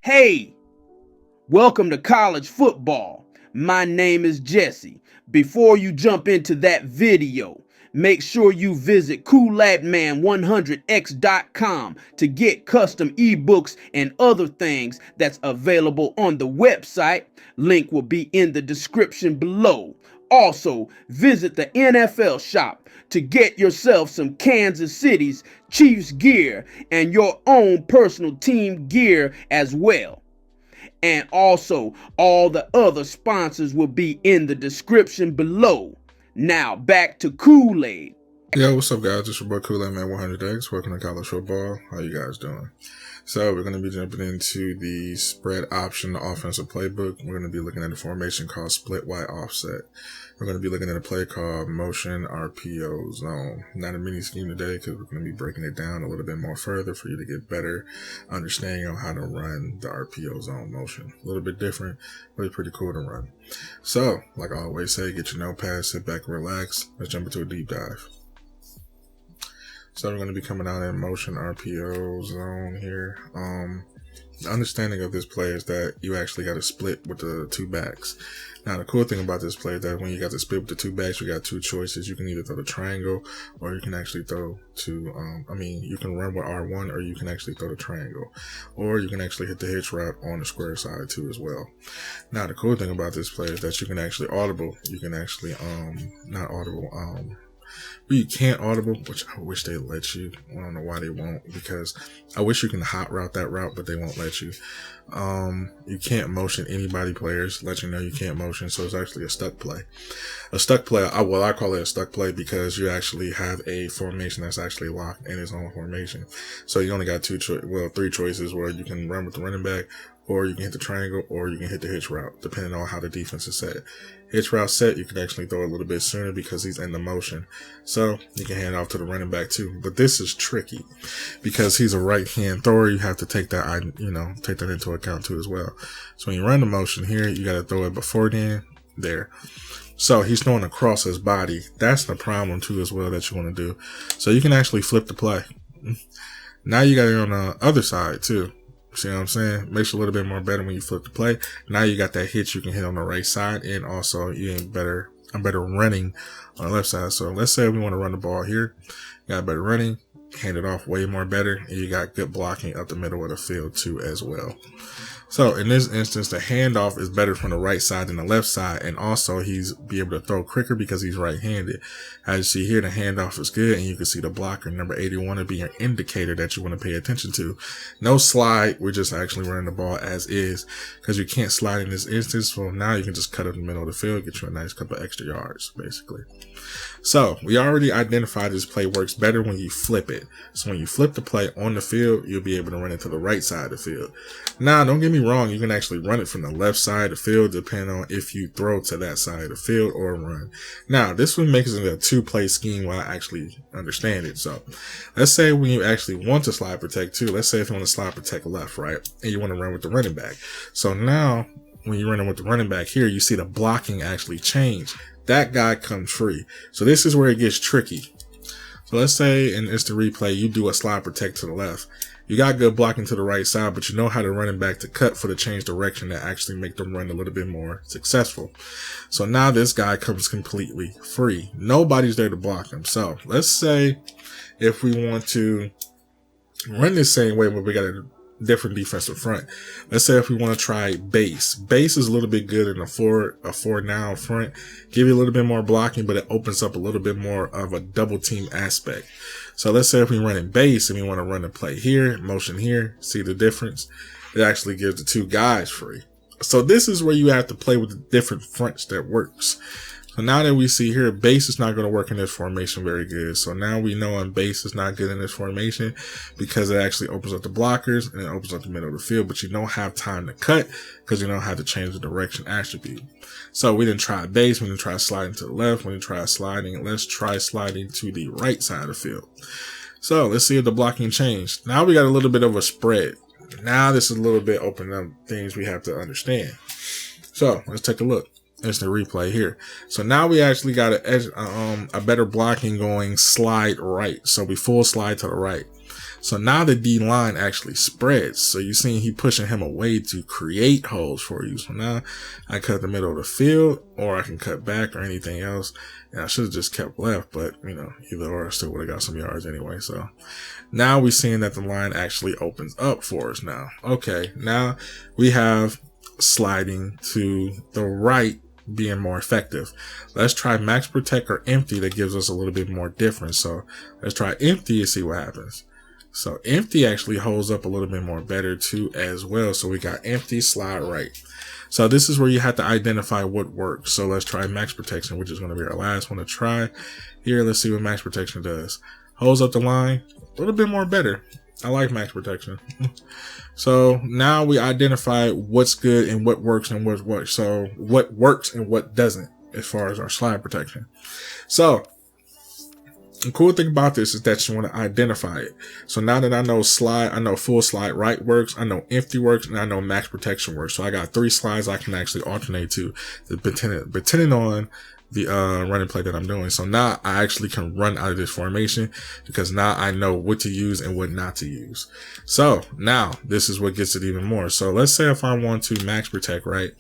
Hey, welcome to college football. My name is Jesse. Before you jump into that video, make sure you visit coolladman100x.com to get custom ebooks and other things that's available on the website. Link will be in the description below. Also, visit the NFLShop to get yourself some Kansas City's Chiefs gear and your own personal team gear as well. And also, all the other sponsors will be in the description below. Now, back to Kool-Aid. Yo, what's up, guys? It's your boy Coolladman100x. Welcome to college football. How you guys doing? So, we're going to be jumping into the spread option offensive playbook. We're going to be looking at a formation called split wide offset. We're going to be looking at a play called motion RPO zone. Not a mini scheme today because we're going to be breaking it down a little bit more further for you to get better understanding on how to run the RPO zone motion. A little bit different, but pretty cool to run. So, like I always say, get your notepad, sit back and relax. Let's jump into a deep dive. So we're going to be coming out in motion RPO zone here. The understanding of this play is that you actually got to split with the two backs. Now, the cool thing about this play is that when you got to split with the two backs, you got two choices. You can either throw the triangle or you can actually throw to, you can run with R1 or you can actually throw the triangle. Or you can actually hit the hitch route on the square side too as well. Now, the cool thing about this play is that you can actually audible. You can actually, not audible, but you can't audible, which I wish they let you. I don't know why they won't, because I wish you can hot route that route, but they won't let you. You can't motion anybody players, let you know you can't motion, so it's actually a stuck play. A stuck play, I call it a stuck play because you actually have a formation that's actually locked in its own formation. So you only got three choices where you can run with the running back, or you can hit the triangle, or you can hit the hitch route, depending on how the defense is set. Hitch route set, you can actually throw a little bit sooner because he's in the motion. So you can hand off to the running back too. But this is tricky because he's a right hand thrower. You have to take that, take that into account too as well. So when you run the motion here, you got to throw it before then there. So he's throwing across his body. That's the problem too as well that you want to do. So you can actually flip the play. Now you got it on the other side too. See what I'm saying? Makes it a little bit more better when you flip the play. Now you got that hitch you can hit on the right side, and also I'm better running on the left side. So let's say we want to run the ball here. You got better running, hand it off way more better, and you got good blocking up the middle of the field too as well. So in this instance, the handoff is better from the right side than the left side, and also he's be able to throw quicker because he's right-handed. As you see here, the handoff is good, and you can see the blocker number 81 to be your indicator that you want to pay attention to. No slide, we're just actually running the ball as is because you can't slide in this instance. So now you can just cut up the middle of the field, get you a nice couple extra yards, basically. So we already identified this play works better when you flip it. So when you flip the play on the field, you'll be able to run it to the right side of the field. Now, don't get me wrong, you can actually run it from the left side of the field depending on if you throw to that side of the field or run. Now, this one makes it a two-play scheme while I actually understand it. So let's say when you actually want to slide protect too, let's say if you want to slide protect left, right, and you want to run with the running back. So now when you're running with the running back here, you see the blocking actually change. That guy comes free. So this is where it gets tricky. So let's say in instant replay, you do a slide protect to the left. You got good blocking to the right side, but you know how to running back to cut for the change direction that actually make them run a little bit more successful. So now this guy comes completely free. Nobody's there to block him. So let's say if we want to run the same way, but we got a different defensive front. Let's say if we want to try base. Base is a little bit good in a four now front. Give you a little bit more blocking, but it opens up a little bit more of a double team aspect. So let's say if we run in base and we want to run a play here, motion here, see the difference? It actually gives the two guys free. So this is where you have to play with the different fronts that works. So now that we see here, base is not going to work in this formation very good. So now we know on base is not good in this formation because it actually opens up the blockers and it opens up the middle of the field, but you don't have time to cut because you don't have to change the direction attribute. So we didn't try base. We didn't try sliding to the left. We didn't try sliding. Let's try sliding to the right side of the field. So let's see if the blocking changed. Now we got a little bit of a spread. Now this is a little bit opening up things we have to understand. So let's take a look. instant replay here. So now we actually got a better blocking going slide right. So we full slide to the right. So now the D line actually spreads. So you see he pushing him away to create holes for you. So now I cut the middle of the field, or I can cut back or anything else. And I should have just kept left, but you know, either or I still would have got some yards anyway. So now we're seeing that the line actually opens up for us now. Okay, now we have sliding to the right being more effective. Let's try max protect or empty. That gives us a little bit more difference. So let's try empty and see what happens. So empty actually holds up a little bit more better too as well. So we got empty, slide right. So this is where you have to identify what works. So let's try max protection, which is going to be our last one to try. Here, let's see what max protection does. Holds up the line a little bit more better. I like max protection. So now we identify what's good and what works and what works. So what works and what doesn't as far as our slide protection. So the cool thing about this is that you want to identify it. So now that I know slide, I know full slide right works, I know empty works, and I know max protection works. So I got 3 slides I can actually alternate to, depending on the running play that I'm doing. So now I actually can run out of this formation because now I know what to use and what not to use. So now this is what gets it even more. So let's say if I want to max protect, right?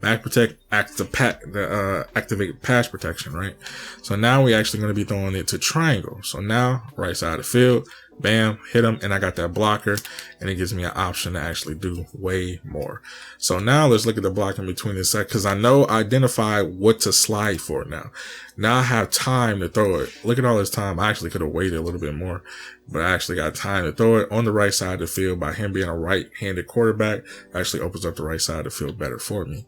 Max protect activate pass protection, right? So now we actually going to be throwing it to triangle. So now right side of the field, bam, hit him, and I got that blocker, and it gives me an option to actually do way more. So now let's look at the block in between this side, because I know identify what to slide for now. Now I have time to throw it. Look at all this time. I actually could have waited a little bit more, but I actually got time to throw it on the right side of the field. By him being a right-handed quarterback, actually opens up the right side of the field better for me.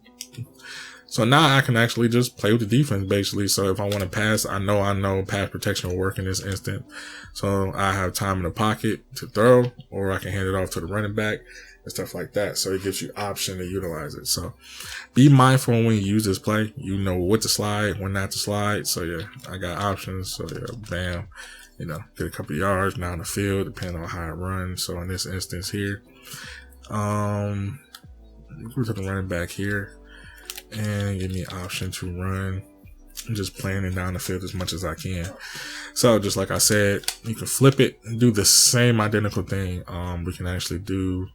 So now I can actually just play with the defense basically. So if I want to pass, I know pass protection will work in this instant. So I have time in the pocket to throw, or I can hand it off to the running back and stuff like that. So it gives you option to utilize it. So be mindful when you use this play. You know what to slide, when not to slide. So yeah, I got options. So yeah, bam, you know, get a couple of yards now in the field, depending on how I run. So in this instance here, go to the running back here. And give me an option to run. I'm just playing it down the field as much as I can. So just like I said, you can flip it and do the same identical thing. We can actually do,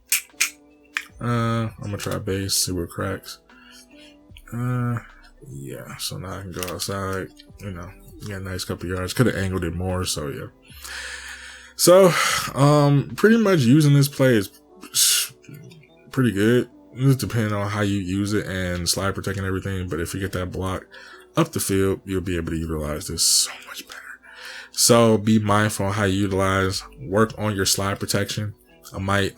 I'm gonna try base, see what cracks. Yeah, so now I can go outside, you know, get a nice couple yards. Could have angled it more, so yeah. So, pretty much using this play is pretty good. Just depending on how you use it and slide protect and everything. But if you get that block up the field, you'll be able to utilize this so much better. So be mindful on how you utilize, work on your slide protection. I might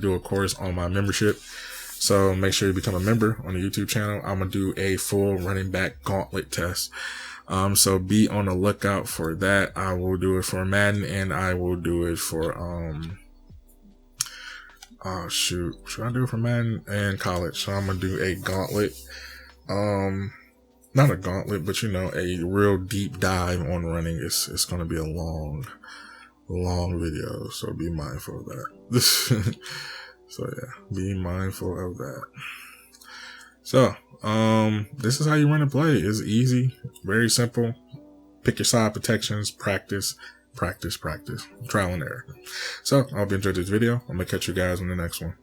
do a course on my membership. So make sure you become a member on the YouTube channel. I'm going to do a full running back gauntlet test. So be on the lookout for that. I will do it for Madden, and I will do it for, oh shoot, should I do it for Madden and college? So I'm gonna do a gauntlet, not a gauntlet, but you know, a real deep dive on running. It's gonna be a long video, so be mindful of that. So yeah, be mindful of that. So this is how you run and play. It's easy, very simple. Pick your side protections, practice, trial and error. So I hope you enjoyed this video. I'm gonna catch you guys on the next one.